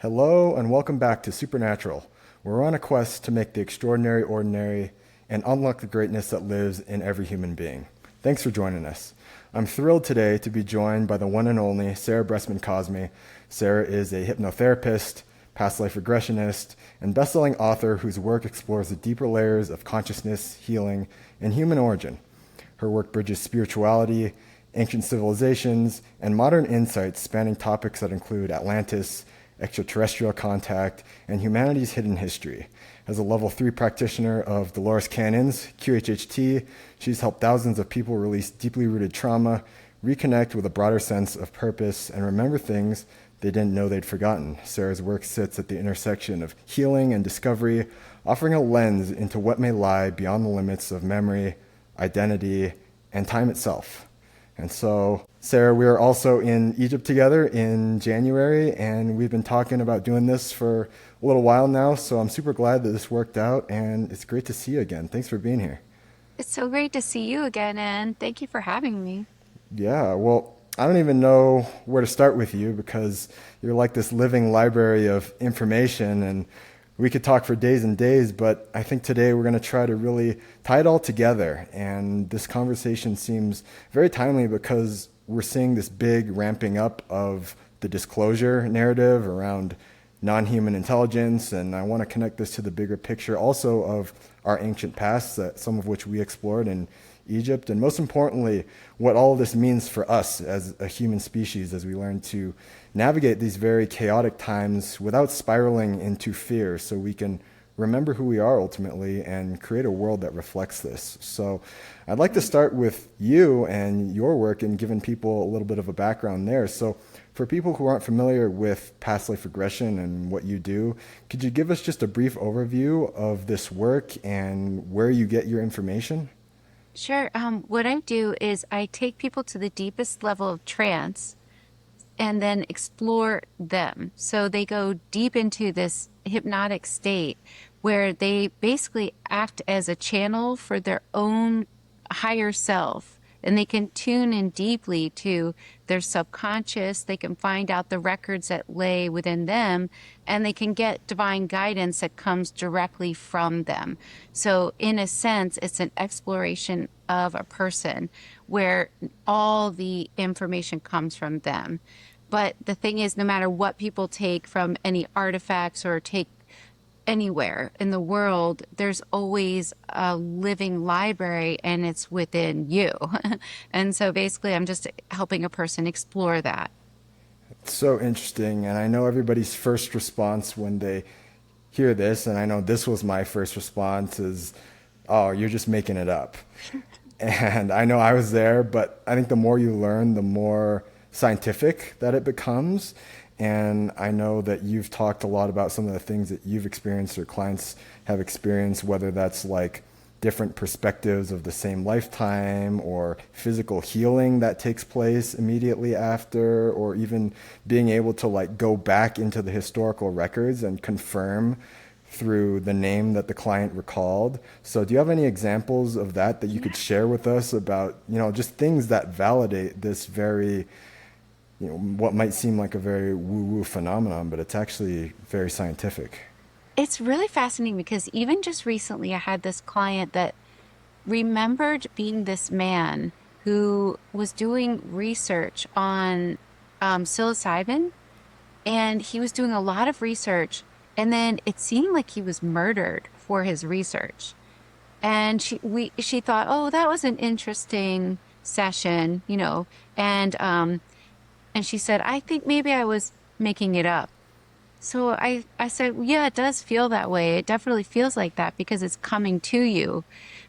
Hello and welcome back to Supernatural. We're on a quest to make the extraordinary ordinary and unlock the greatness that lives in every human being. Thanks for joining us. I'm thrilled today to be joined by the one and only Sarah Breskman Cosme. Sarah is a hypnotherapist, past life regressionist, and best-selling author whose work explores the deeper layers of consciousness, healing, and human origin. Her work bridges spirituality, ancient civilizations, and modern insights spanning topics that include Atlantis, extraterrestrial contact, and humanity's hidden history. As a level 3 practitioner of Dolores Cannon's QHHT, she's helped thousands of people release deeply rooted trauma, reconnect with a broader sense of purpose, and remember things they didn't know they'd forgotten. Sarah's work sits at the intersection of healing and discovery, offering a lens into what may lie beyond the limits of memory, identity, and time itself. And so, Sarah, we are also in Egypt together in January, and we've been talking about doing this for a little while now. So I'm super glad that this worked out, and it's great to see you again. Thanks for being here. It's so great to see you again, and thank you for having me. Yeah, well, I don't even know where to start with you because you're like this living library of information, and we could talk for days and days, but I think today we're going to try to really tie it all together. And this conversation seems very timely because we're seeing this big ramping up of the disclosure narrative around non-human intelligence, and I want to connect this to the bigger picture also of our ancient past, that some of which we explored in Egypt, and most importantly, what all of this means for us as a human species as we learn to navigate these very chaotic times without spiraling into fear, so we can remember who we are ultimately and create a world that reflects this. So I'd like to start with you and your work and giving people a little bit of a background there. So for people who aren't familiar with past life regression and what you do, could you give us just a brief overview of this work and where you get your information? Sure. What I do is I take people to the deepest level of trance and then explore them. So they go deep into this hypnotic state where they basically act as a channel for their own higher self. And they can tune in deeply to their subconscious. They can find out the records that lay within them, and they can get divine guidance that comes directly from them. So, in a sense, it's an exploration of a person where all the information comes from them. But the thing is, no matter what people take from any artifacts or take anywhere in the world, there's always a living library and it's within you. And so basically, I'm just helping a person explore that. It's so interesting, and I know everybody's first response when they hear this, and I know this was my first response, is, oh, you're just making it up. And I know I was there, but I think the more you learn, the more scientific that it becomes. And I know that you've talked a lot about some of the things that you've experienced or clients have experienced, whether that's like different perspectives of the same lifetime or physical healing that takes place immediately after, or even being able to like go back into the historical records and confirm through the name that the client recalled. So do you have any examples of that that you could share with us about, just things that validate this very, what might seem like a very woo-woo phenomenon, but it's actually very scientific? It's really fascinating because even just recently, I had this client that remembered being this man who was doing research on psilocybin, and he was doing a lot of research, and then it seemed like he was murdered for his research. And she thought, oh, that was an interesting session, and she said, I think maybe I was making it up. So I said, well, yeah, it does feel that way. It definitely feels like that because it's coming to you.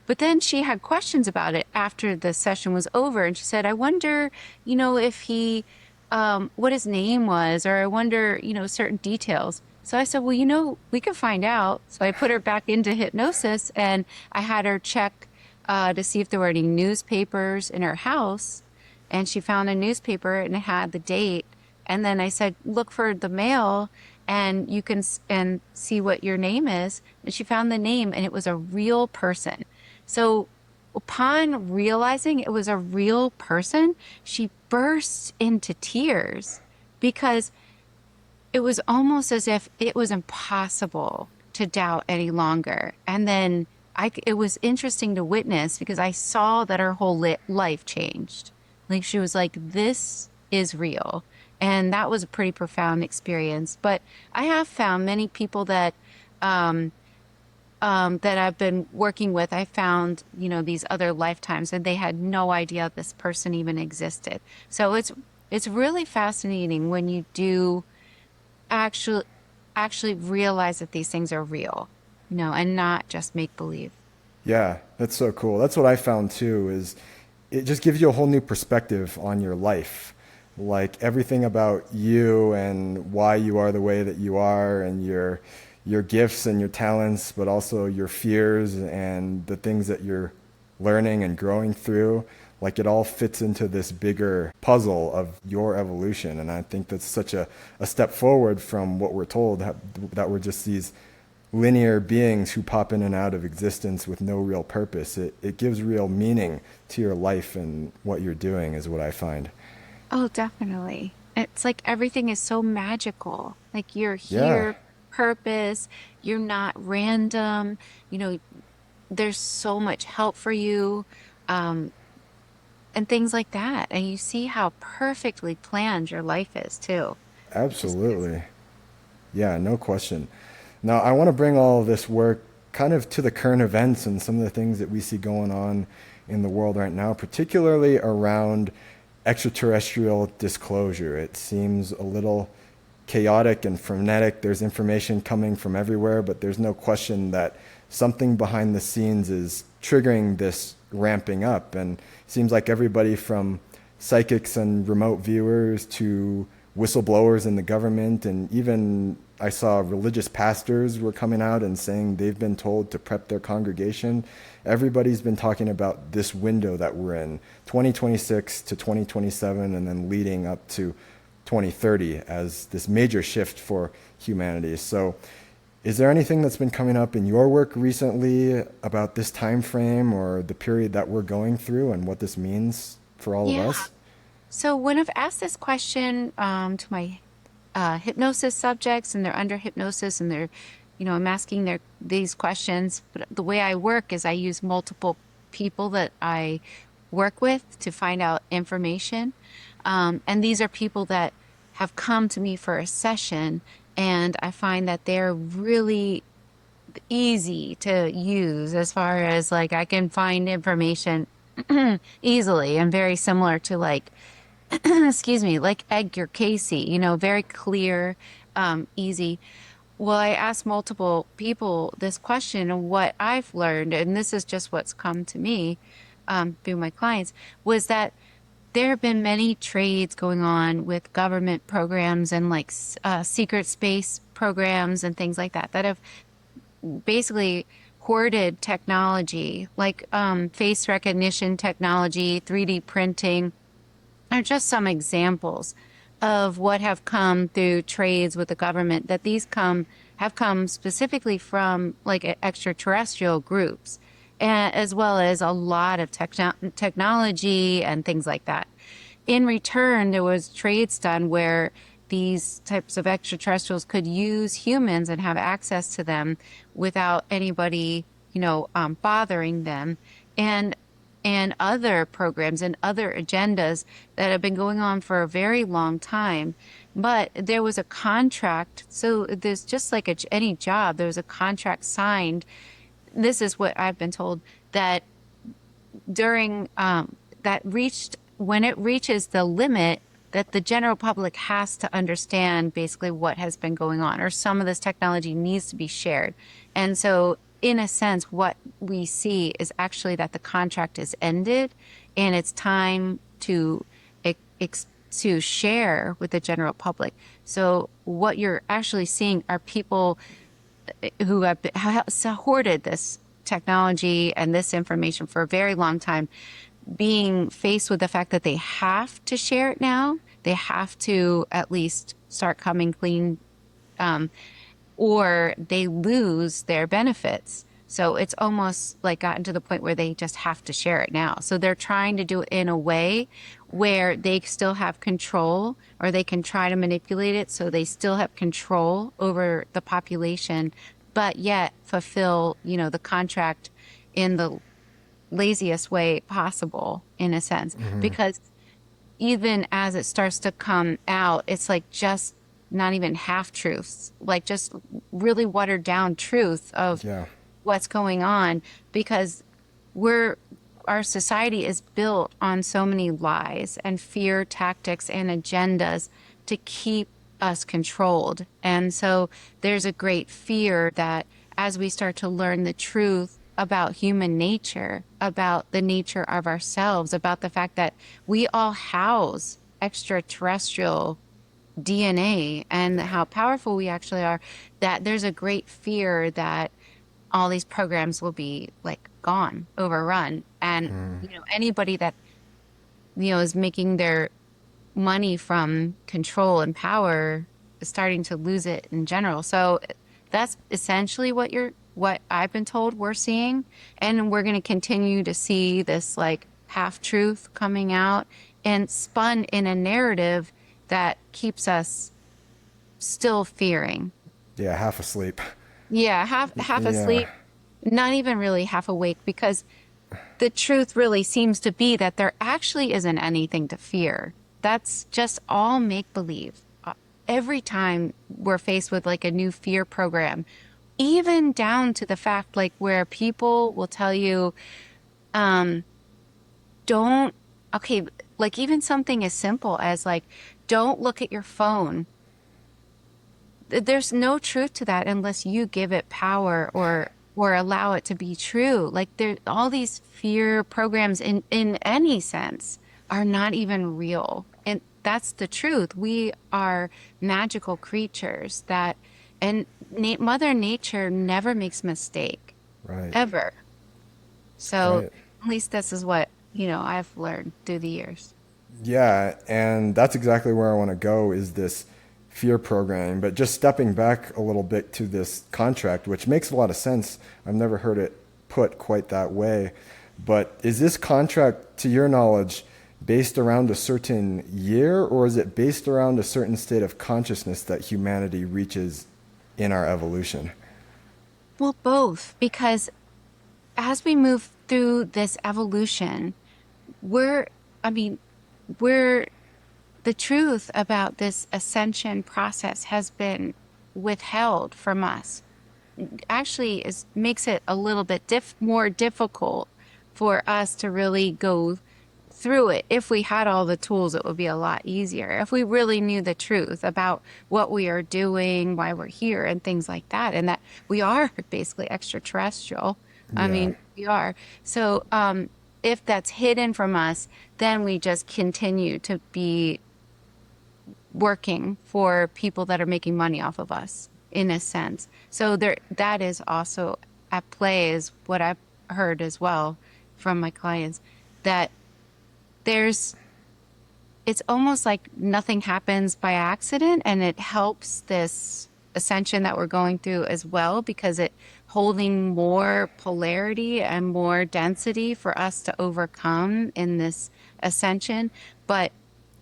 But then she had questions about it after the session was over. And she said, I wonder, if what his name was, or I wonder, certain details. So I said, well, we can find out. So I put her back into hypnosis and I had her check to see if there were any newspapers in her house. And she found a newspaper and it had the date. And then I said, look for the mail and you can and see what your name is. And she found the name and it was a real person. So upon realizing it was a real person, she burst into tears because it was almost as if it was impossible to doubt any longer. And then it was interesting to witness because I saw that her whole life changed. Like she was like, this is real. And that was a pretty profound experience. But I have found many people um, that I've been working with, I found, these other lifetimes and they had no idea this person even existed. So it's really fascinating when you do actually actually realize that these things are real, and not just make believe. Yeah, that's so cool. That's what I found too, is it just gives you a whole new perspective on your life. Like everything about you and why you are the way that you are and your gifts and your talents, but also your fears and the things that you're learning and growing through. Like it all fits into this bigger puzzle of your evolution. And I think that's such a step forward from what we're told, that we're just these linear beings who pop in and out of existence with no real purpose. It gives real meaning to your life and what you're doing, is what I find. Oh, definitely. It's like everything is so magical. Like you're Yeah, here, purpose, you're not random, you know, there's so much help for you, um, and things like that. And you see how perfectly planned your life is too. It's just amazing. absolutely. Yeah, no question. Now, I want to bring all of this work kind of to the current events and some of the things that we see going on in the world right now, particularly around extraterrestrial disclosure. It seems a little chaotic and frenetic. There's information coming from everywhere, but there's no question that something behind the scenes is triggering this ramping up. And it seems like everybody from psychics and remote viewers to whistleblowers in the government, and even I saw religious pastors were coming out and saying they've been told to prep their congregation. Everybody's been talking about this window that we're in, 2026 to 2027, and then leading up to 2030 as this major shift for humanity. So is there anything that's been coming up in your work recently about this time frame or the period that we're going through and what this means for all of Yeah. us? So when I've asked this question to my hypnosis subjects and they're under hypnosis and they're, I'm asking these questions. But the way I work is I use multiple people that I work with to find out information. And these are people that have come to me for a session, and I find that they're really easy to use as far as like I can find information easily and very similar to like excuse me, like Edgar Casey, very clear, easy. Well, I asked multiple people this question, and what I've learned, and this is just what's come to me through my clients, was that there have been many trades going on with government programs and like secret space programs and things like that that have basically hoarded technology, like face recognition technology, 3D printing are just some examples of what have come through trades with the government that these come have come specifically from like extraterrestrial groups, and as well as a lot of technology and things like that. In return, there was trades done where these types of extraterrestrials could use humans and have access to them without anybody, bothering them. And other programs and other agendas that have been going on for a very long time. But there was a contract. So there's just like any job, there was a contract signed. This is what I've been told that during that reached when it reaches the limit that the general public has to understand basically what has been going on, or some of this technology needs to be shared. And so, in a sense, what we see is actually that the contract is ended and it's time to to share with the general public. So what you're actually seeing are people who have hoarded this technology and this information for a very long time being faced with the fact that they have to share it now. They have to at least start coming clean, um, or they lose their benefits. So it's almost like gotten to the point where they just have to share it now. So they're trying to do it in a way where they still have control, or they can try to manipulate it so they still have control over the population, but yet fulfill, the contract in the laziest way possible, in a sense. Because even as it starts to come out, it's like just not even half truths, like just really watered down truth of Yeah. what's going on, because our society is built on so many lies and fear tactics and agendas to keep us controlled. And so there's a great fear that as we start to learn the truth about human nature, about the nature of ourselves, about the fact that we all house extraterrestrial DNA and how powerful we actually are, that there's a great fear that all these programs will be like gone, overrun. And, anybody that, is making their money from control and power is starting to lose it in general. So that's essentially what I've been told we're seeing. And we're going to continue to see this like half truth coming out and spun in a narrative that keeps us still fearing. Yeah, half asleep. Yeah, half Yeah. asleep, not even really half awake, because the truth really seems to be that there actually isn't anything to fear. That's just all make believe. Every time we're faced with like a new fear program, even down to the fact like where people will tell you, don't, okay, like even something as simple as like, don't look at your phone. There's no truth to that unless you give it power or allow it to be true. Like there, all these fear programs in any sense are not even real. And that's the truth. We are magical creatures and Mother Nature never makes mistake, Right. ever. So Right. at least this is what, I've learned through the years. Yeah, and that's exactly where I want to go, is this fear programming. But just stepping back a little bit to this contract, which makes a lot of sense. I've never heard it put quite that way. But is this contract, to your knowledge, based around a certain year, or is it based around a certain state of consciousness that humanity reaches in our evolution? Well, both, because as we move through this evolution, we're, I mean, we're, the truth about this ascension process has been withheld from us. Actually, makes it a little bit more difficult for us to really go through it. If we had all the tools, it would be a lot easier. If we really knew the truth about what we are doing, why we're here, and things like that, and that we are basically extraterrestrial. I Yeah. mean, we are. So, if that's hidden from us, then we just continue to be working for people that are making money off of us, in a sense. So that is also at play, is what I've heard as well from my clients, that there's it's almost like nothing happens by accident, and it helps this ascension that we're going through as well, because it holding more polarity and more density for us to overcome in this ascension. But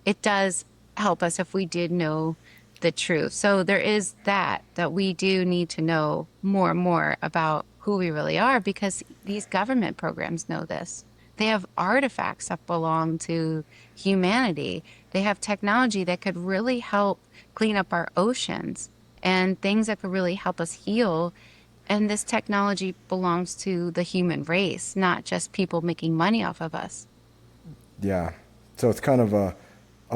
it does help us if we did know the truth. So there is that we do need to know more and more about who we really are, because these government programs know this. They have artifacts that belong to humanity. They have technology that could really help clean up our oceans and things that could really help us heal. And this technology belongs to the human race, not just people making money off of us. Yeah. So it's kind of a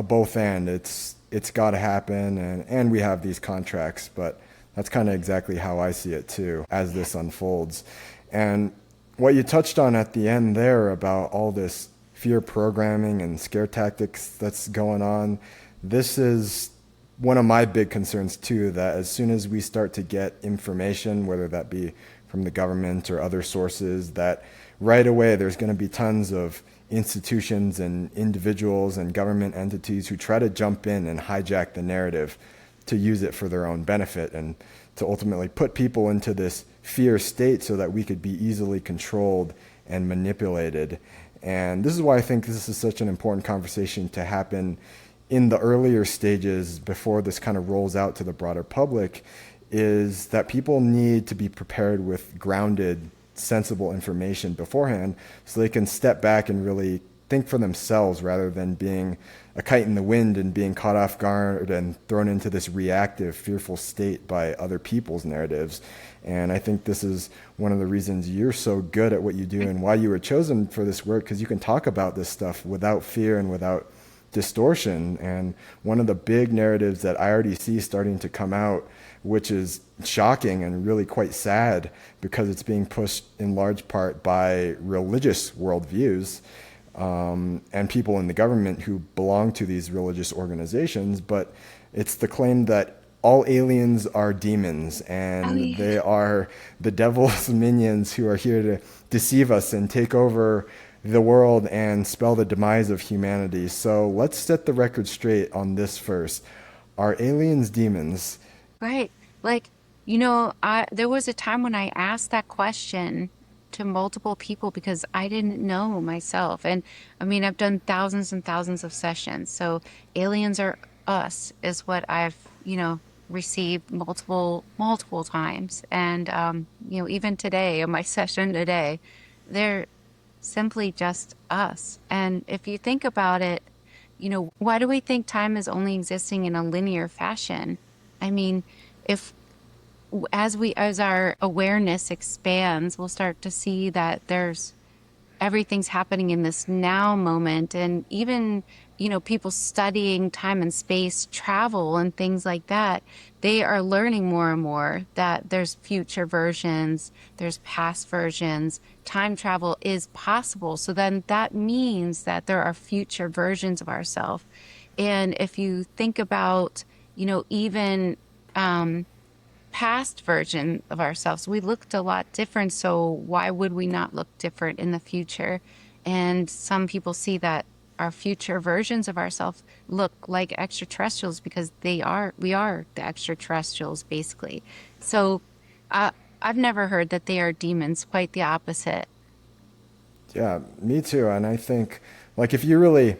both and. It's got to happen, and we have these contracts, but that's kind of exactly how I see it too as this unfolds. And what you touched on at the end there about all this fear programming and scare tactics that's going on, this is one of my big concerns too, that as soon as we start to get information, whether that be from the government or other sources, that right away there's going to be tons of institutions and individuals and government entities who try to jump in and hijack the narrative to use it for their own benefit and to ultimately put people into this fear state so that we could be easily controlled and manipulated. And this is why I think this is such an important conversation to happen in the earlier stages before this kind of rolls out to the broader public, is that people need to be prepared with grounded, sensible information beforehand so they can step back and really think for themselves rather than being a kite in the wind and being caught off guard and thrown into this reactive, fearful state by other people's narratives. And I think this is one of the reasons you're so good at what you do and why you were chosen for this work, because you can talk about this stuff without fear and without distortion. And one of the big narratives that I already see starting to come out, which is shocking and really quite sad because it's being pushed in large part by religious worldviews, and people in the government who belong to these religious organizations. But it's the claim that all aliens are demons and they are the devil's minions who are here to deceive us and take over the world and spell the demise of humanity. So let's set the record straight on this first. Are aliens demons? Right. Like, there was a time when I asked that question to multiple people because I didn't know myself. And I mean, I've done thousands and thousands of sessions. So aliens are us is what I've, received multiple times. And, even today, in my session today, they're simply just us. And if you think about it, why do we think time is only existing in a linear fashion? I mean, if as our awareness expands, we'll start to see that everything's happening in this now moment. And even, people studying time and space travel and things like that, they are learning more and more that there's future versions, there's past versions, time travel is possible. So then that means that there are future versions of ourselves. And if you think about, even past version of ourselves, we looked a lot different. So why would we not look different in the future? And some people see that our future versions of ourselves look like extraterrestrials because we are the extraterrestrials, basically. So I've never heard that they are demons, quite the opposite. Yeah, me too. And I think, like, if you really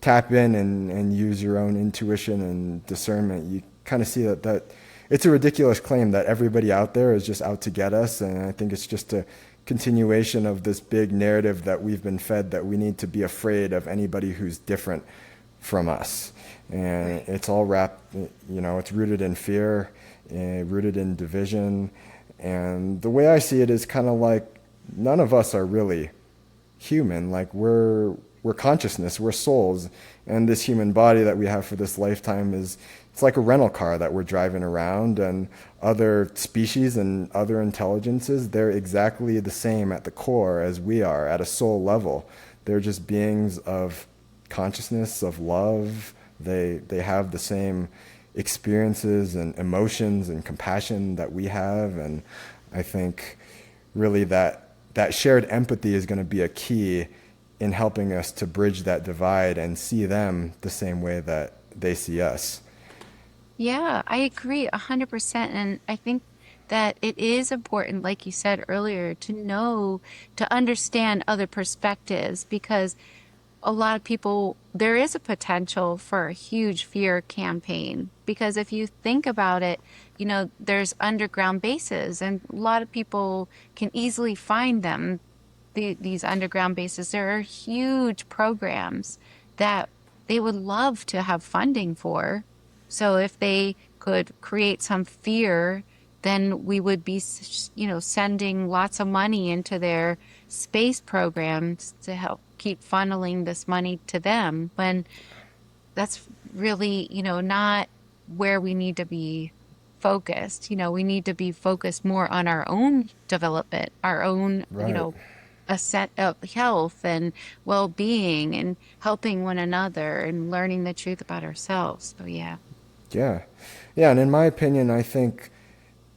tap in and use your own intuition and discernment, you kind of see that it's a ridiculous claim that everybody out there is just out to get us. And I think it's just a continuation of this big narrative that we've been fed, that we need to be afraid of anybody who's different from us. And it's all wrapped, it's rooted in fear, rooted in division. And the way I see it is kind of like none of us are really human. Like we're consciousness, we're souls, and this human body that we have for this lifetime it's like a rental car that we're driving around. And other species and other intelligences, they're exactly the same at the core as we are at a soul level. They're just beings of consciousness, of love. They have the same experiences and emotions and compassion that we have. And I think really that shared empathy is going to be a key in helping us to bridge that divide and see them the same way that they see us. Yeah, I agree 100%. And I think that it is important, like you said earlier, to understand other perspectives, because a lot of people, there is a potential for a huge fear campaign. Because if you think about it, there's underground bases, and a lot of people can easily find them. These underground bases, there are huge programs that they would love to have funding for. So if they could create some fear, then we would be, sending lots of money into their space programs to help keep funneling this money to them, when that's really, not where we need to be focused. We need to be focused more on our own development, our own, Right. a set of health and well-being and helping one another and learning the truth about ourselves. So yeah. Yeah. Yeah. And in my opinion, I think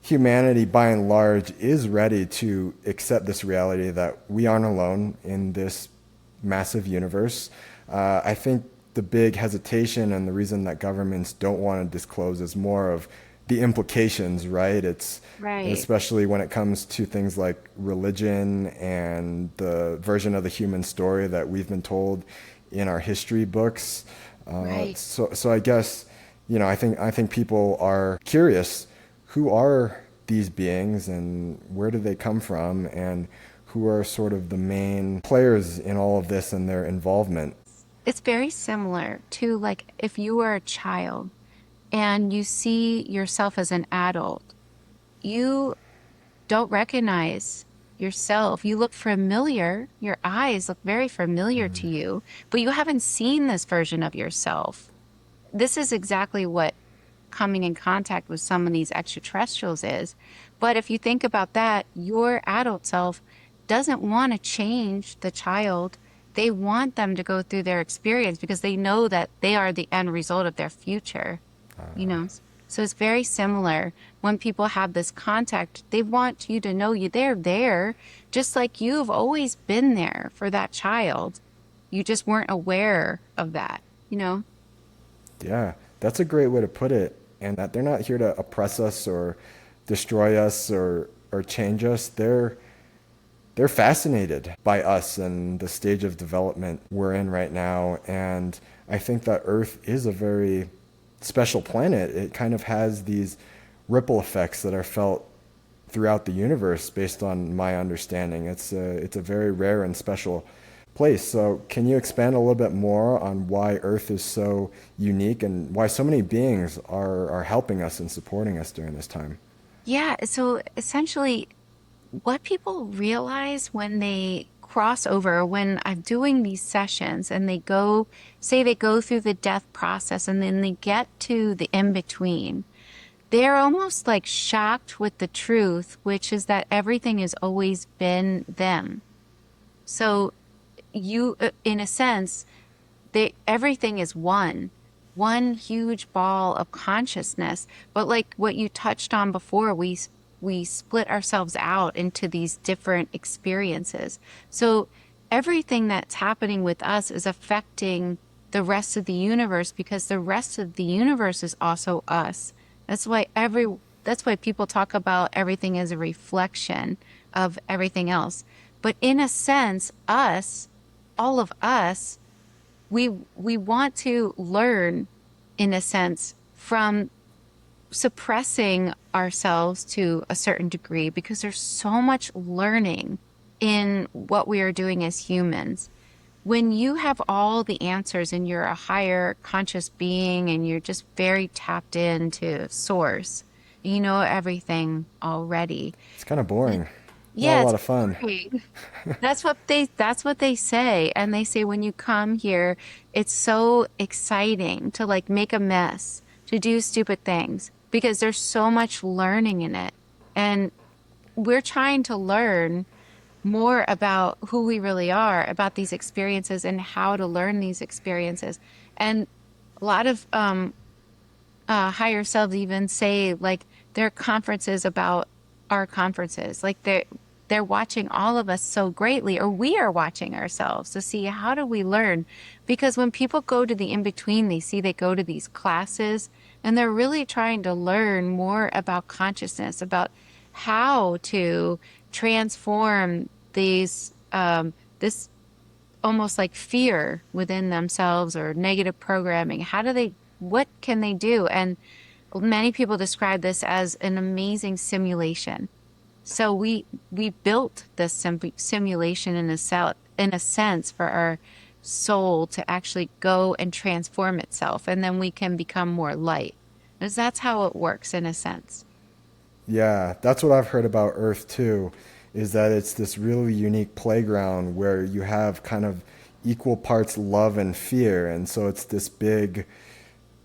humanity by and large is ready to accept this reality that we aren't alone in this massive universe. I think the big hesitation and the reason that governments don't want to disclose is more of the implications, right? It's Right. especially when it comes to things like religion and the version of the human story that we've been told in our history books. Right. So I guess, I think people are curious, who are these beings and where do they come from, and who are sort of the main players in all of this and their involvement. It's very similar to like if you were a child and you see yourself as an adult, you don't recognize yourself. You look familiar, your eyes look very familiar to you, but you haven't seen this version of yourself. This is exactly what coming in contact with some of these extraterrestrials is. But if you think about that, your adult self doesn't want to change the child. They want them to go through their experience because they know that they are the end result of their future, you know? So it's very similar. When people have this contact, they want you to know they're there, just like you've always been there for that child. You just weren't aware of that, you know? Yeah, that's a great way to put it. And that they're not here to oppress us or destroy us or change us. They're fascinated by us and the stage of development we're in right now. And I think that Earth is a very special planet. It kind of has these ripple effects that are felt throughout the universe based on my understanding. It's a very rare and special place. So can you expand a little bit more on why Earth is so unique and why so many beings are helping us and supporting us during this time? Yeah, so essentially, what people realize when they cross over, when I'm doing these sessions and they go, say they go through the death process and then they get to the in between, they're almost like shocked with the truth, which is that everything has always been them. So you, in a sense, everything is one huge ball of consciousness. But like what you touched on before, we split ourselves out into these different experiences. So everything that's happening with us is affecting the rest of the universe because the rest of the universe is also us. That's why that's why people talk about everything as a reflection of everything else. But in a sense, all of us, we want to learn in a sense from suppressing ourselves to a certain degree because there's so much learning in what we are doing as humans. When you have all the answers and you're a higher conscious being and you're just very tapped into source, you know everything already. It's kind of boring. Not a Yeah, lot it's of fun. boring. That's what they say. And they say when you come here, it's so exciting to like make a mess, to do stupid things because there's so much learning in it. And we're trying to learn more about who we really are, about these experiences and how to learn these experiences. And a lot of higher selves even say like there are conferences about our conferences. Like they're watching all of us so greatly, or we are watching ourselves to see how do we learn. Because when people go to the in-between, they go to these classes and they're really trying to learn more about consciousness, about how to transform this almost like fear within themselves or negative programming. What can they do? And many people describe this as an amazing simulation. So we built this simulation in a sense for our soul to actually go and transform itself, and then we can become more light. Because that's how it works in a sense. Yeah, that's what I've heard about Earth too, is that it's this really unique playground where you have kind of equal parts love and fear. And so it's this big,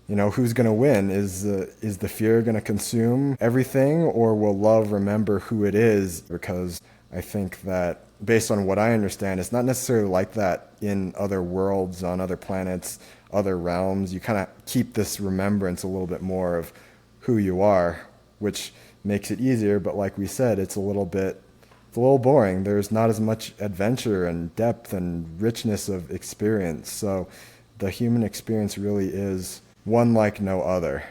who's going to win? Is the fear going to consume everything, or will love remember who it is? Because I think that based on what I understand, it's not necessarily like that in other worlds, on other planets, other realms. You kind of keep this remembrance a little bit more of who you are, which makes it easier. But like we said, it's a little boring. There's not as much adventure and depth and richness of experience. So the human experience really is one like no other.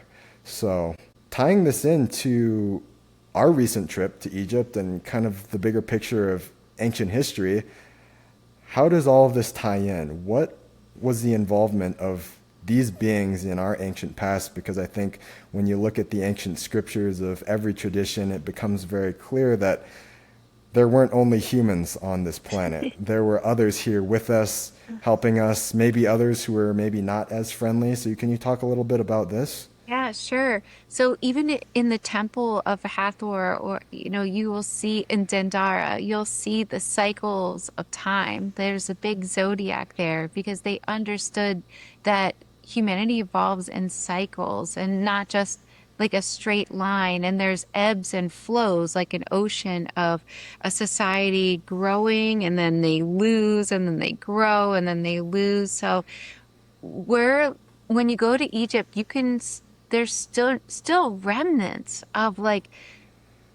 So, tying this into our recent trip to Egypt and kind of the bigger picture of ancient history, how does all of this tie in? What was the involvement of these beings in our ancient past? Because I think when you look at the ancient scriptures of every tradition, it becomes very clear that there weren't only humans on this planet. There were others here with us, helping us, maybe others who were maybe not as friendly. So can you talk a little bit about this? Yeah, sure. So even in the temple of Hathor, or you will see in Dendara, you'll see the cycles of time. There's a big zodiac there because they understood that humanity evolves in cycles and not just like a straight line. And there's ebbs and flows, like an ocean of a society growing, and then they lose, and then they grow, and then they lose. So where when you go to Egypt, there's still remnants of like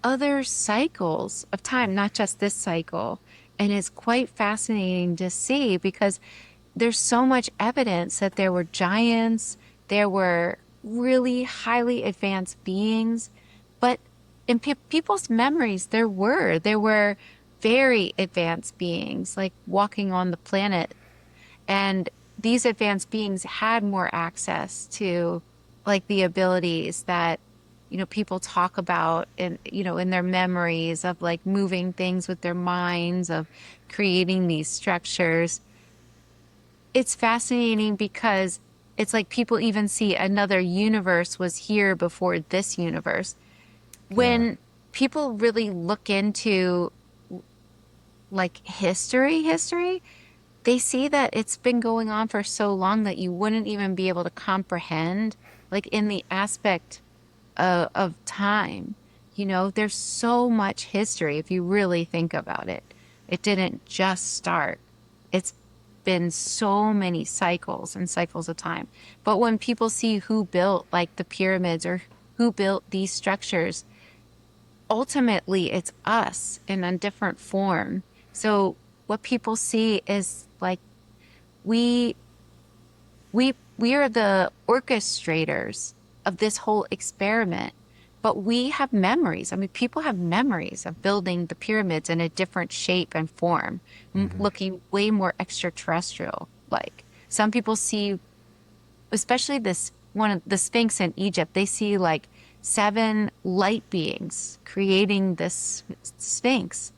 other cycles of time, not just this cycle. And it's quite fascinating to see because there's so much evidence that there were giants, there were really highly advanced beings, but in people's memories, there were very advanced beings like walking on the planet, and these advanced beings had more access to like the abilities that, people talk about in their memories of like moving things with their minds, of creating these structures. It's fascinating because it's like people even see another universe was here before this universe. Yeah. When people really look into like history, they see that it's been going on for so long that you wouldn't even be able to comprehend, like in the aspect of time. There's so much history if you really think about it. It didn't just start. It's been so many cycles and cycles of time. But when people see who built like the pyramids or who built these structures, ultimately it's us in a different form. So what people see is like we we are the orchestrators of this whole experiment, but we have memories. I mean, people have memories of building the pyramids in a different shape and form, Hmm. looking way more extraterrestrial. Like some people see, especially this one of the Sphinx in Egypt, they see like seven light beings creating this Sphinx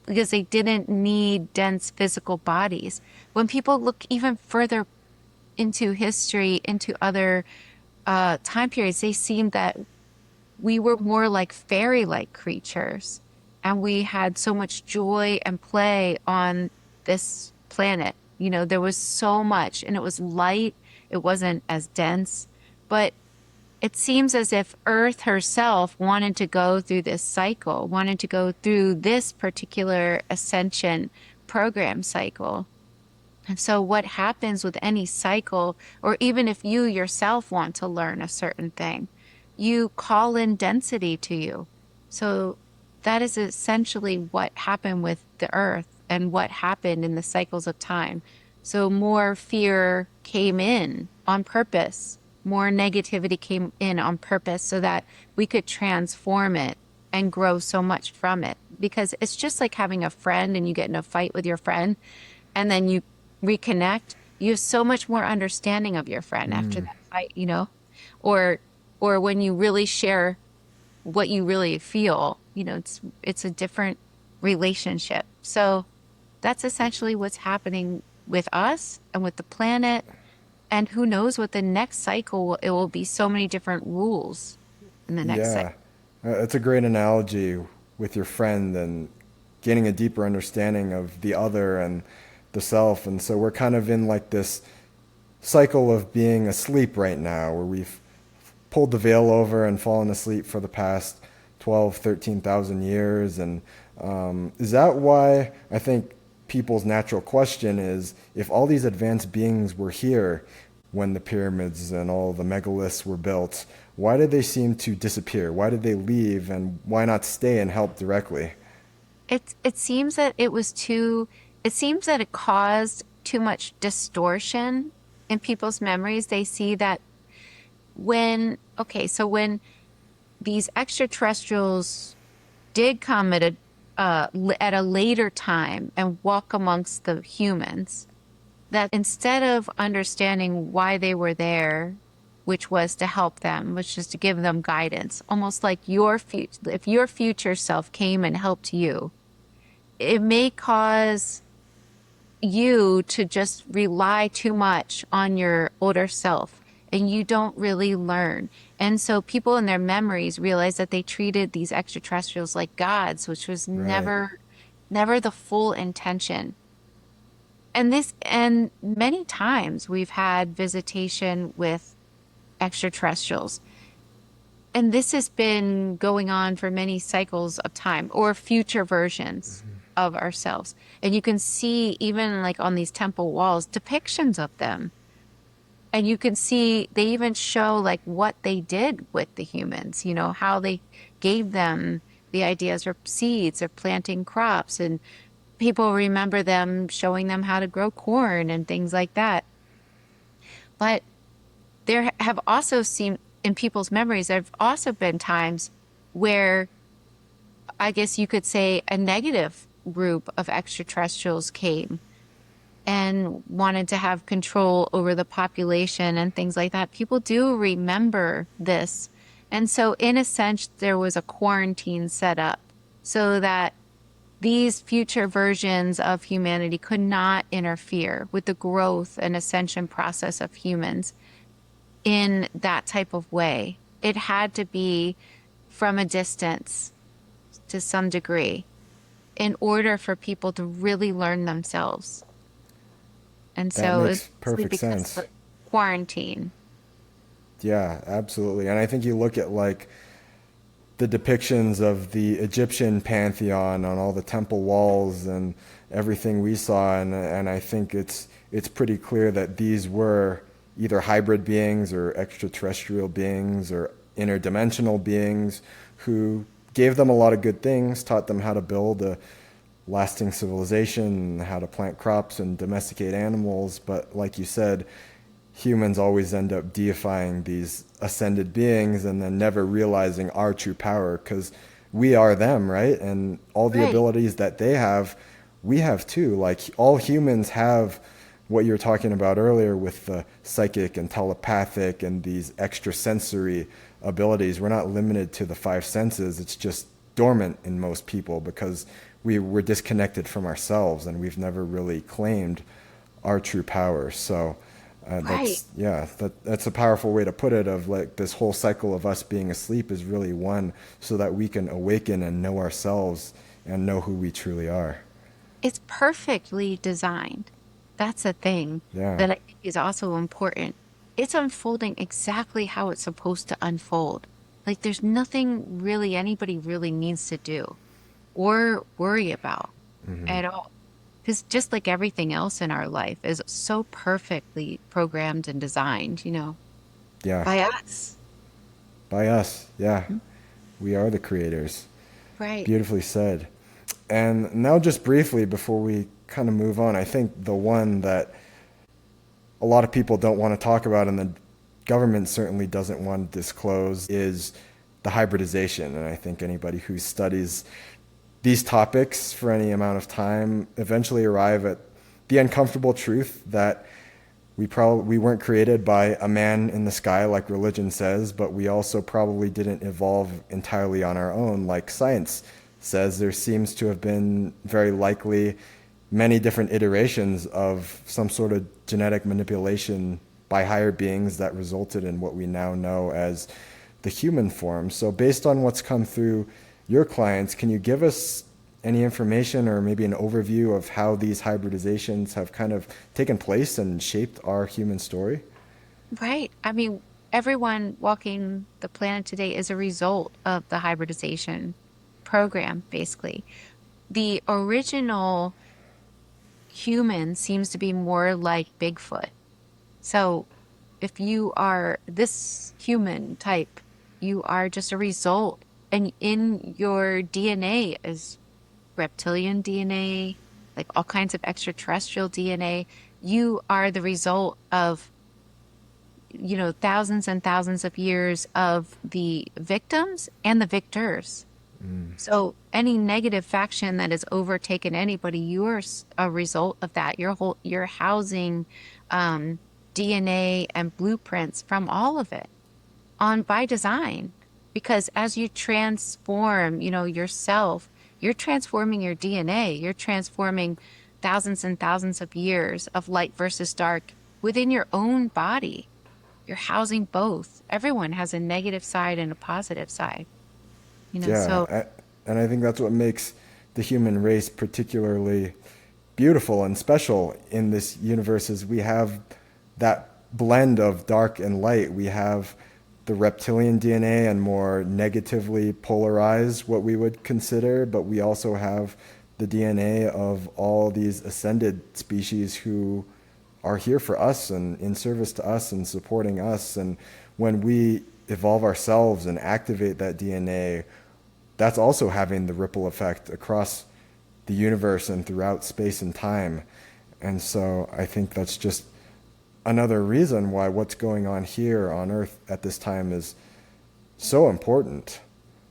because they didn't need dense physical bodies. When people look even further into history, into other time periods, they seem that we were more like fairy-like creatures, and we had so much joy and play on this planet. There was so much, and it was light. It wasn't as dense, but it seems as if Earth herself wanted to go through this cycle, wanted to go through this particular ascension program cycle. And so, what happens with any cycle, or even if you yourself want to learn a certain thing, you call in density to you. So, that is essentially what happened with the earth and what happened in the cycles of time. So, more fear came in on purpose, more negativity came in on purpose so that we could transform it and grow so much from it. Because it's just like having a friend and you get in a fight with your friend and then you reconnect, you have so much more understanding of your friend after Mm. that fight. Or when you really share what you really feel, it's a different relationship. So that's essentially what's happening with us and with the planet. And who knows what the next cycle it will be so many different rules in the next cycle. Yeah, it's a great analogy with your friend and gaining a deeper understanding of the other and the self. And so we're kind of in like this cycle of being asleep right now, where we've pulled the veil over and fallen asleep for the past 12, 13,000 years. And is that why I think people's natural question is, if all these advanced beings were here when the pyramids and all the megaliths were built, why did they seem to disappear? Why did they leave, and why not stay and help directly? It seems that it was too, it seems that it caused too much distortion in people's memories, they see that when these extraterrestrials did come at a later time and walk amongst the humans, that instead of understanding why they were there, which was to help them, which is to give them guidance, almost like if your future self came and helped you, it may cause you to just rely too much on your older self and you don't really learn. And so people in their memories realize that they treated these extraterrestrials like gods, which was Right. never the full intention. And many times we've had visitation with extraterrestrials. And this has been going on for many cycles of time or future versions of ourselves. And you can see even like on these temple walls depictions of them. And you can see they even show like what they did with the humans, how they gave them the ideas or seeds of planting crops. And people remember them showing them how to grow corn and things like that. But there have also seemed in people's memories, there have also been times where I guess you could say a negative group of extraterrestrials came and wanted to have control over the population and things like that. People do remember this. And so, in a sense, there was a quarantine set up so that these future versions of humanity could not interfere with the growth and ascension process of humans in that type of way. It had to be from a distance to some degree in order for people to really learn themselves. And That so it's makes mostly perfect because of sense. the quarantine. Yeah, absolutely. And I think you look at like the depictions of the Egyptian pantheon on all the temple walls and everything we saw, and I think it's pretty clear that these were either hybrid beings or extraterrestrial beings or interdimensional beings who gave them a lot of good things, taught them how to build a lasting civilization, how to plant crops and domesticate animals. But like you said, humans always end up deifying these ascended beings and then never realizing our true power because we are them, right? And all the Right. abilities that they have, we have too. Like all humans have what you were talking about earlier with the psychic and telepathic and these extrasensory abilities. We're not limited to the five senses. It's just dormant in most people because we're disconnected from ourselves and we've never really claimed our true power. So Right. that's a powerful way to put it. Of like this whole cycle of us being asleep is really one, so that we can awaken and know ourselves and know who we truly are. It's perfectly designed. That's a thing Yeah. that I think is also important. It's unfolding exactly how it's supposed to unfold. Like there's nothing really anybody really needs to do or worry about Hmm. at all. Because just like everything else in our life is so perfectly programmed and designed, Yeah. by us. By us. Yeah. Mhm. We are the creators. Right. Beautifully said. And now, just briefly, before we kind of move on, I think the one that a lot of people don't want to talk about, and the government certainly doesn't want to disclose, is the hybridization. And I think anybody who studies these topics for any amount of time eventually arrive at the uncomfortable truth that we weren't created by a man in the sky like religion says, but we also probably didn't evolve entirely on our own like science says. There seems to have been very likely many different iterations of some sort of genetic manipulation by higher beings that resulted in what we now know as the human form. So based on what's come through your clients, can you give us any information or maybe an overview of how these hybridizations have kind of taken place and shaped our human story? Right. I mean, everyone walking the planet today is a result of the hybridization program, basically. The original human seems to be more like Bigfoot. So if you are this human type, you are just a result. And in your DNA is reptilian DNA, like all kinds of extraterrestrial DNA. You are the result of thousands and thousands of years of the victims and the victors. So any negative faction that has overtaken anybody, you're a result of that. You're housing DNA and blueprints from all of it on by design. Because as you transform, yourself, you're transforming your DNA. You're transforming thousands and thousands of years of light versus dark within your own body. You're housing both. Everyone has a negative side and a positive side. Yeah, So and I think that's what makes the human race particularly beautiful and special in this universe is we have that blend of dark and light. We have the reptilian DNA and more negatively polarized what we would consider, but we also have the DNA of all these ascended species who are here for us and in service to us and supporting us. And when we evolve ourselves and activate that DNA, that's also having the ripple effect across the universe and throughout space and time. And so I think that's just another reason why what's going on here on Earth at this time is so important.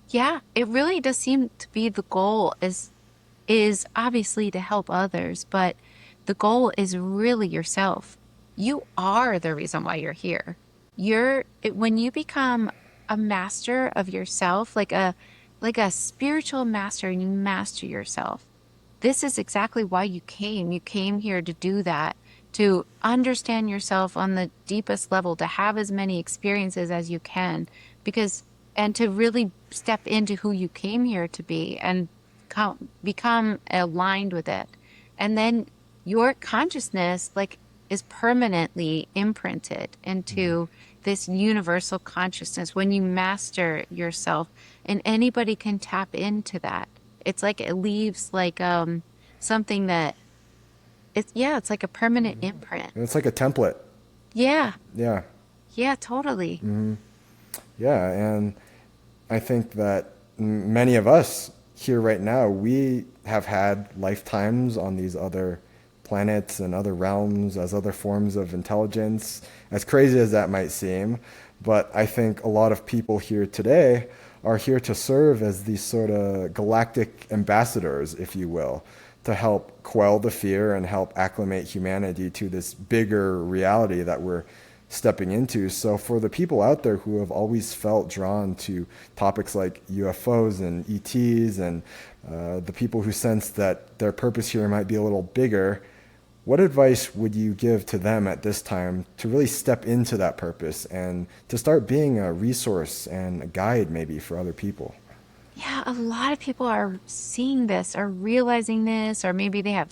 yeah, it really does seem to be the goal is obviously to help others, but the goal is really yourself. You are the reason why you're here. When you become a master of yourself, like a spiritual master, and you master yourself. This is exactly why you came. You came here to do that, to understand yourself on the deepest level, to have as many experiences as you can, and to really step into who you came here to be and become aligned with it. And then your consciousness, like, is permanently imprinted into this universal consciousness when you master yourself, and anybody can tap into that. It's like it leaves like something that it's like a permanent imprint. And it's like a template. Yeah. Yeah. Yeah, totally. Yeah. And I think that many of us here right now, we have had lifetimes on these other planets and other realms as other forms of intelligence, as crazy as that might seem. But I think a lot of people here today are here to serve as these sort of galactic ambassadors, if you will, to help quell the fear and help acclimate humanity to this bigger reality that we're stepping into. So for the people out there who have always felt drawn to topics like UFOs and ETs and the people who sense that their purpose here might be a little bigger, what advice would you give to them at this time to really step into that purpose and to start being a resource and a guide maybe for other people? Yeah, a lot of people are seeing this, are realizing this, or maybe they have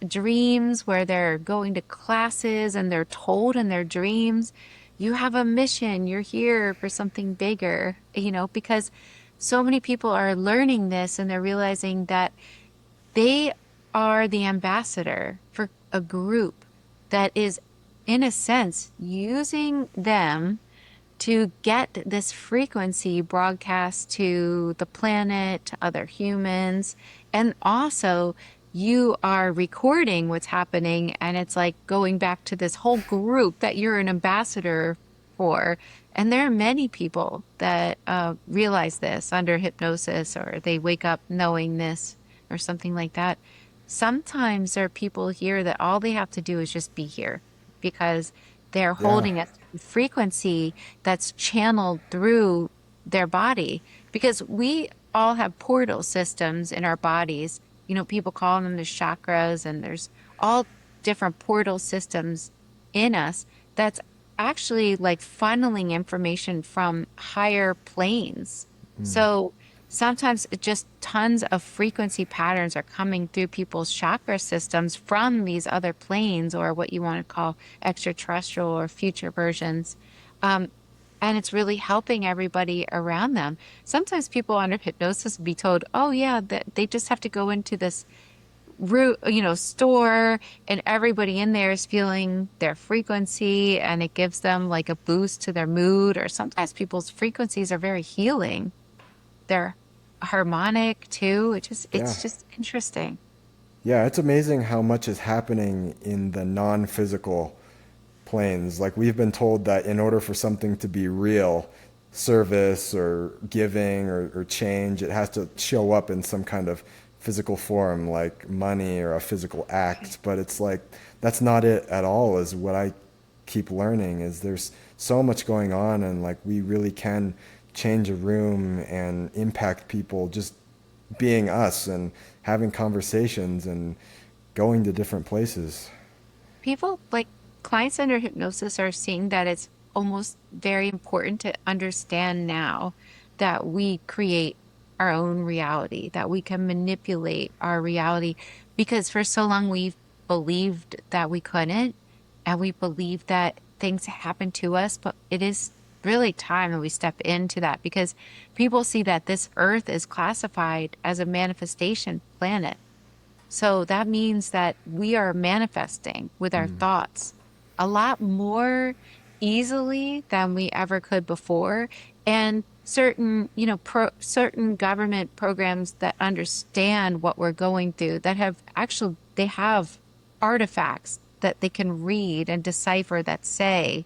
dreams where they're going to classes and they're told in their dreams, you have a mission, you're here for something bigger, because so many people are learning this and they're realizing that they are the ambassador for a group that is, in a sense, using them to get this frequency broadcast to the planet, to other humans. And also, you are recording what's happening, and it's like going back to this whole group that you're an ambassador for. And there are many people that realize this under hypnosis, or they wake up knowing this, or something like that. Sometimes there are people here that all they have to do is just be here because they're Yeah. holding a frequency that's channeled through their body. Because we all have portal systems in our bodies. People call them the chakras, and there's all different portal systems in us that's actually like funneling information from higher planes. So sometimes it just tons of frequency patterns are coming through people's chakra systems from these other planes, or what you want to call extraterrestrial or future versions. And it's really helping everybody around them. Sometimes people under hypnosis will be told, oh yeah, that they just have to go into this store, and everybody in there is feeling their frequency, and it gives them like a boost to their mood. Or sometimes people's frequencies are very healing. They're harmonic too. Yeah. It's just interesting. Yeah, it's amazing how much is happening in the non-physical planes. Like we've been told that in order for something to be real, service or giving or change, it has to show up in some kind of physical form, like money or a physical act. But it's like that's not it at all, is what I keep learning. Is there's so much going on, and like we really can change a room and impact people just being us and having conversations and going to different places. People like clients under hypnosis are seeing that it's almost very important to understand now that we create our own reality, that we can manipulate our reality, because for so long we've believed that we couldn't, and we believed that things happen to us, but it is really time that we step into that, because people see that this earth is classified as a manifestation planet. So that means that we are manifesting with our thoughts a lot more easily than we ever could before. And certain, certain government programs that understand what we're going through, that have actually, they have artifacts that they can read and decipher that say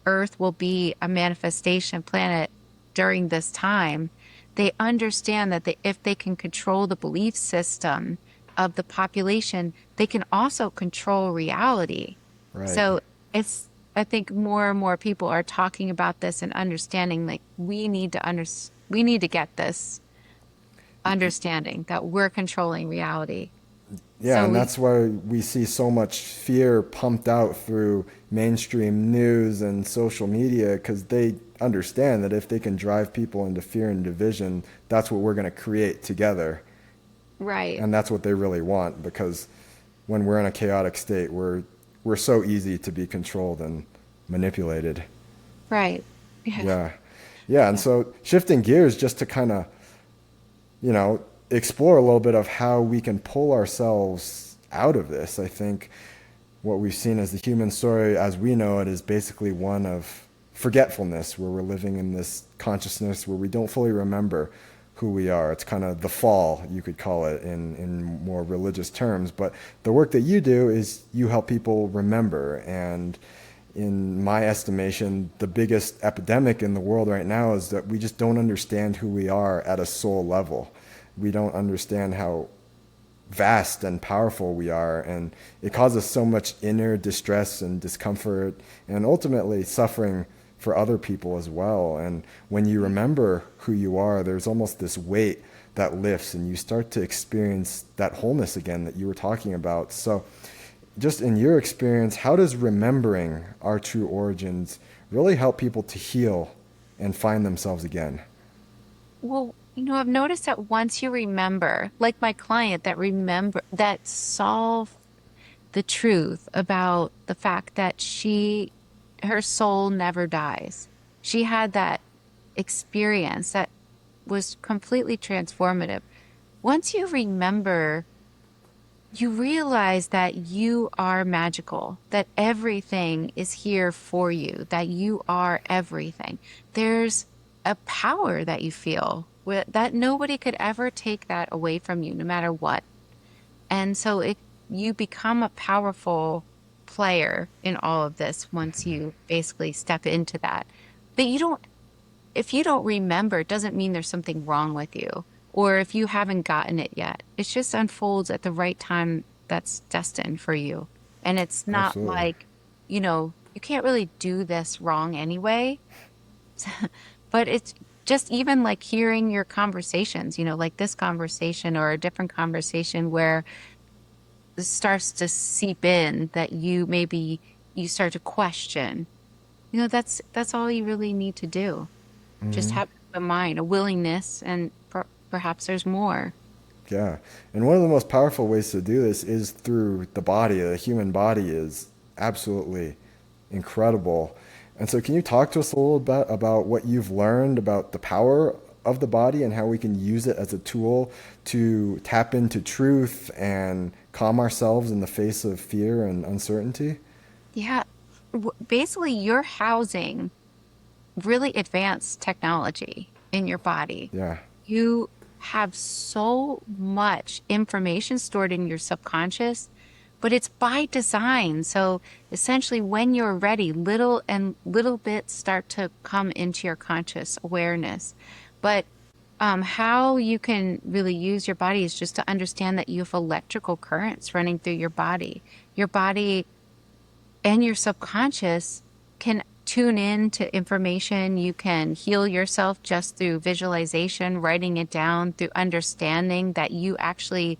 Earth will be a manifestation planet during this time. They understand that if they can control the belief system of the population, they can also control reality. Right. So I think more and more people are talking about this and understanding, like we need to get this understanding that we're controlling reality. Yeah, So and we, that's why we see so much fear pumped out through mainstream news and social media, because they understand that if they can drive people into fear and division, that's what we're going to create together. right, And that's what they really want, because when we're in a chaotic state, we're so easy to be controlled and manipulated. right. Yeah. Yeah. Yeah, and Yeah. so shifting gears just to kind of, explore a little bit of how we can pull ourselves out of this. I think what we've seen as the human story as we know it is basically one of forgetfulness, where we're living in this consciousness where we don't fully remember who we are. It's kind of the fall, you could call it in more religious terms. But the work that you do is you help people remember. And in my estimation, the biggest epidemic in the world right now is that we just don't understand who we are at a soul level. We don't understand how vast and powerful we are, and it causes so much inner distress and discomfort and ultimately suffering for other people as well. And when you remember who you are, there's almost this weight that lifts, and you start to experience that wholeness again that you were talking about. So just in your experience, how does remembering our true origins really help people to heal and find themselves again? Well, I've noticed that once you remember, like my client that saw the truth about the fact that her soul never dies. She had that experience that was completely transformative. Once you remember, you realize that you are magical, that everything is here for you, that you are everything. There's a power that you feel that nobody could ever take that away from you, no matter what. And so you become a powerful player in all of this once you basically step into that. But if you don't remember, it doesn't mean there's something wrong with you, or if you haven't gotten it yet. It just unfolds at the right time that's destined for you. And it's not Absolutely. like, you can't really do this wrong anyway. But it's just even like hearing your conversations, like this conversation or a different conversation where it starts to seep in that you start to question. That's all you really need to do. Just have a mind, a willingness, and perhaps there's more. Yeah. And one of the most powerful ways to do this is through the body. The human body is absolutely incredible. And so, can you talk to us a little bit about what you've learned about the power of the body and how we can use it as a tool to tap into truth and calm ourselves in the face of fear and uncertainty? Yeah. Basically, you're housing really advanced technology in your body. Yeah. You have so much information stored in your subconscious, but it's by design. So essentially, when you're ready, little bits start to come into your conscious awareness. But how you can really use your body is just to understand that you have electrical currents running through your body. Your body and your subconscious can tune in to information. You can heal yourself just through visualization, writing it down, through understanding that you actually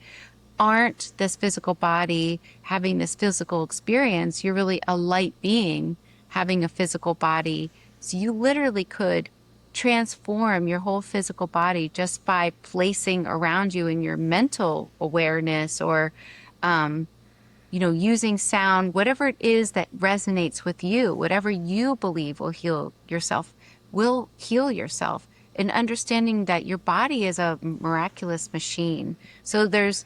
aren't this physical body having this physical experience. You're really a light being having a physical body. So you literally could transform your whole physical body just by placing around you in your mental awareness, or using sound, whatever it is that resonates with you, whatever you believe will heal yourself. And understanding that your body is a miraculous machine. So there's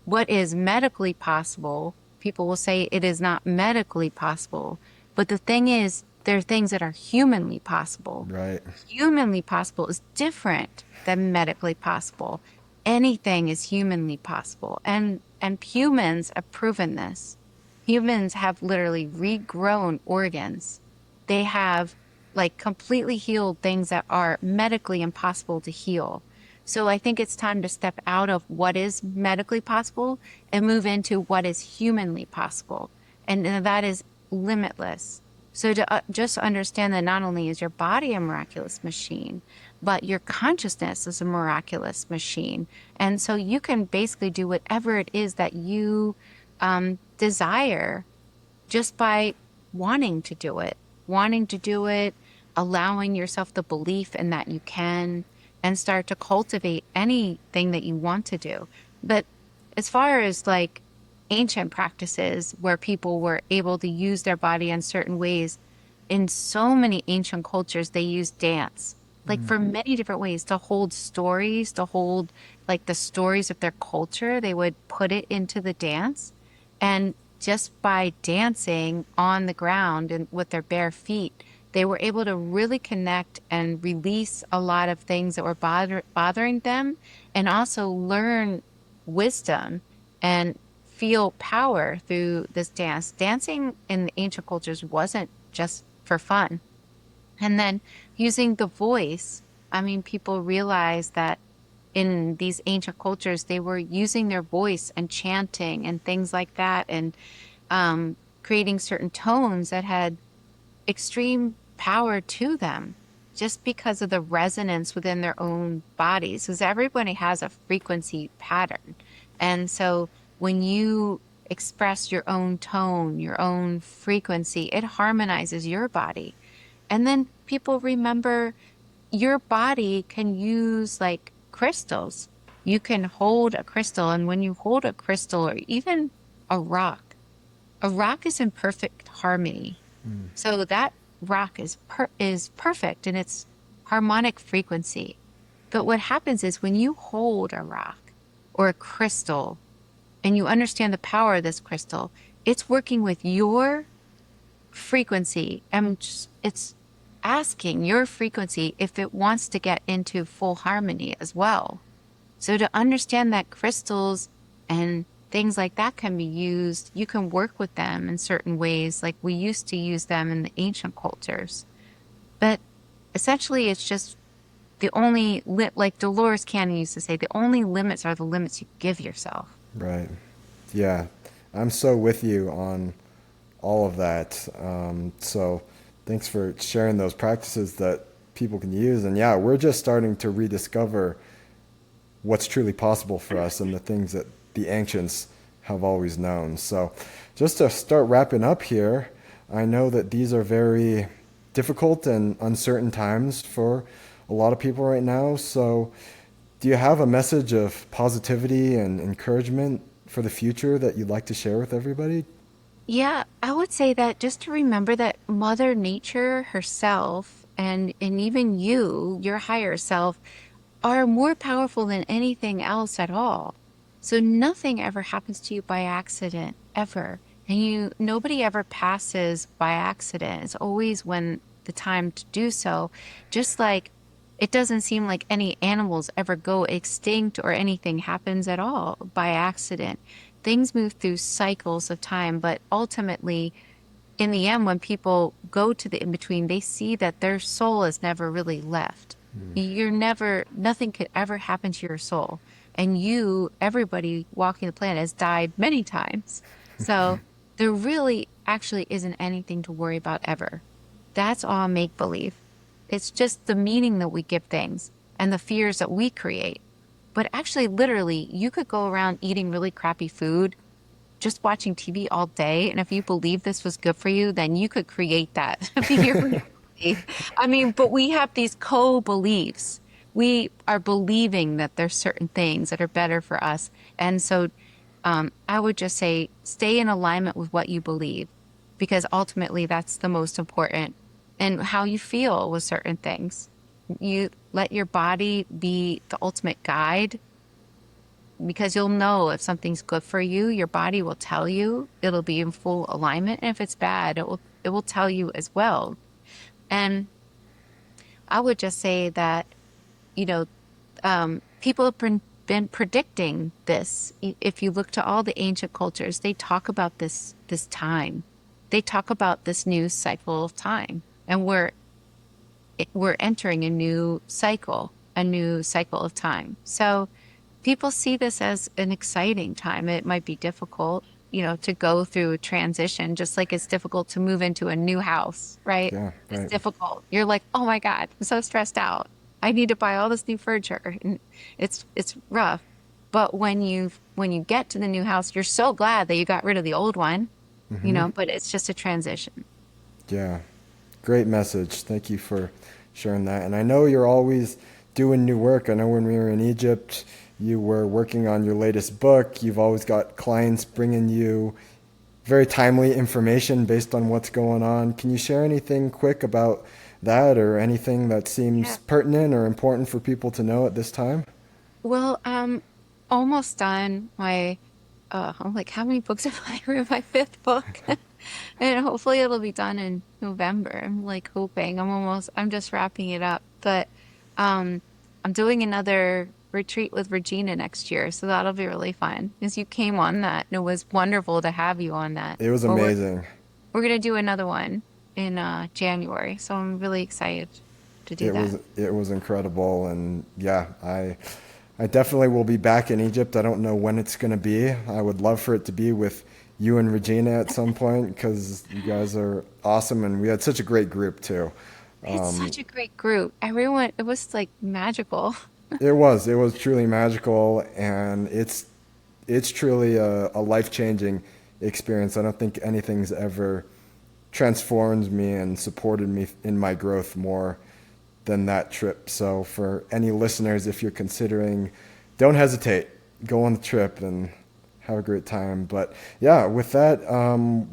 what is medically possible. People will say it is not medically possible. But the thing is, there are things that are humanly possible. Right. Humanly possible is different than medically possible. Anything is humanly possible. And humans have proven this. Humans have literally regrown organs. They have like completely healed things that are medically impossible to heal. So I think it's time to step out of what is medically possible and move into what is humanly possible. And that is limitless. So to just understand that not only is your body a miraculous machine, but your consciousness is a miraculous machine. And so you can basically do whatever it is that you desire just by wanting to do it, allowing yourself the belief in that you can, and start to cultivate anything that you want to do. But as far as like ancient practices where people were able to use their body in certain ways, in so many ancient cultures, they used dance, like for many different ways, to hold stories, to hold like the stories of their culture. They would put it into the dance. And just by dancing on the ground and with their bare feet, they were able to really connect and release a lot of things that were bothering them, and also learn wisdom and feel power through this dance. Dancing in the ancient cultures wasn't just for fun. And then using the voice, I mean, people realized that in these ancient cultures, they were using their voice and chanting and things like that, and creating certain tones that had extreme power to them just because of the resonance within their own bodies, because everybody has a frequency pattern. And so when you express your own tone, your own frequency, it harmonizes your body. And then people remember your body can use like crystals. You can hold a crystal, and when you hold a crystal or even a rock is in perfect harmony. So that rock is perfect in its harmonic frequency. But what happens is when you hold a rock or a crystal and you understand the power of this crystal, it's working with your frequency, and it's asking your frequency if it wants to get into full harmony as well. So to understand that crystals and things like that can be used, you can work with them in certain ways, like we used to use them in the ancient cultures. But essentially, it's just like Dolores Cannon used to say, the only limits are the limits you give yourself. Right. Yeah. I'm so with you on all of that. So thanks for sharing those practices that people can use. And yeah, we're just starting to rediscover what's truly possible for us and the things that the ancients have always known. So just to start wrapping up here, I know that these are very difficult and uncertain times for a lot of people right now. So do you have a message of positivity and encouragement for the future that you'd like to share with everybody? Yeah, I would say that just to remember that Mother Nature herself and even you, your higher self, are more powerful than anything else at all. So nothing ever happens to you by accident, ever. And nobody ever passes by accident. It's always when the time to do so. Just like it doesn't seem like any animals ever go extinct or anything happens at all by accident. things move through cycles of time, but ultimately, in the end, when people go to the in between, they see that their soul is never really left. You're never, nothing could ever happen to your soul. And you, everybody walking the planet has died many times. So there really actually isn't anything to worry about ever. That's all make believe. It's just the meaning that we give things and the fears that we create. But actually, literally, you could go around eating really crappy food, just watching TV all day. And if you believe this was good for you, then you could create that. Your reality. I mean, but we have these co-beliefs. We are believing that there's certain things that are better for us. And so I would just say stay in alignment with what you believe, because ultimately that's the most important, and how you feel with certain things. You let your body be the ultimate guide, because you'll know if something's good for you, your body will tell you, it'll be in full alignment. And if it's bad, it will tell you as well. And I would just say that, you know, people have been predicting this. If you look to all the ancient cultures, they talk about this time. They talk about this new cycle of time, and we're entering a new cycle of time. So people see this as an exciting time. It might be difficult, to go through a transition, just like it's difficult to move into a new house, right? Yeah, It's right. difficult. You're like, oh my God, I'm so stressed out. I need to buy all this new furniture. And it's rough. But when you get to the new house, you're so glad that you got rid of the old one, but it's just a transition. Yeah. Great message. Thank you for sharing that. And I know you're always doing new work. I know when we were in Egypt, you were working on your latest book. You've always got clients bringing you very timely information based on what's going on. Can you share anything quick about that, or anything that seems Yeah. pertinent or important for people to know at this time? Well, almost done I'm like, how many books have I read? My fifth book. And hopefully it'll be done in November. I'm like hoping. I'm just wrapping it up. But um, I'm doing another retreat with Regina next year. So that'll be really fun. Because you came on that, and it was wonderful to have you on that. It was But amazing. we're gonna do another one in January. So I'm really excited to do that. It was incredible, and yeah, I definitely will be back in Egypt. I don't know when it's going to be. I would love for it to be with you and Regina at some point, because you guys are awesome, and we had such a great group too. It's such a great group. Everyone, it was like magical. It was truly magical, and it's truly a life-changing experience. I don't think anything's ever transformed me and supported me in my growth more than that trip. So for any listeners, if you're considering, don't hesitate. Go on the trip and have a great time. But yeah, with that,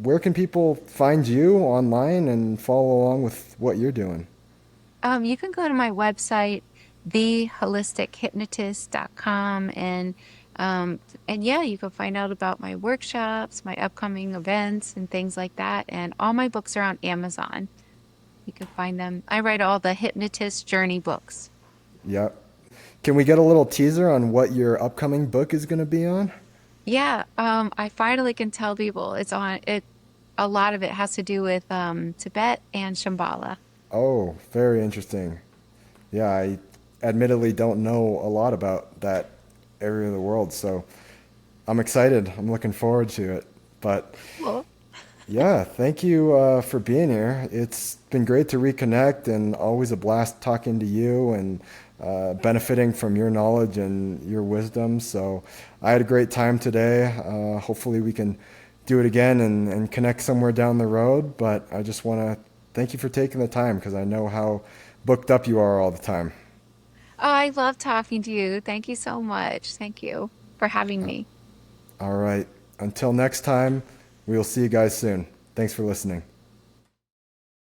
where can people find you online and follow along with what you're doing? You can go to my website, theholistichehypnotist.com, and yeah, you can find out about my workshops, my upcoming events, and things like that. And all my books are on Amazon. You can find them. I write all the hypnotist journey books. Yeah. Can we get a little teaser on what your upcoming book is going to be on? Yeah, I finally can tell people it's on it. A lot of it has to do with Tibet and Shambhala. Oh, very interesting. Yeah, I admittedly don't know a lot about that area of the world, so I'm excited. I'm looking forward to it. But Cool. yeah, thank you for being here. It's been great to reconnect, and always a blast talking to you and benefiting from your knowledge and your wisdom. So I had a great time today. Hopefully, we can do it again and connect somewhere down the road. But I just want to thank you for taking the time, because I know how booked up you are all the time. Oh, I love talking to you. Thank you so much. Thank you for having me. All right. Until next time, we'll see you guys soon. Thanks for listening.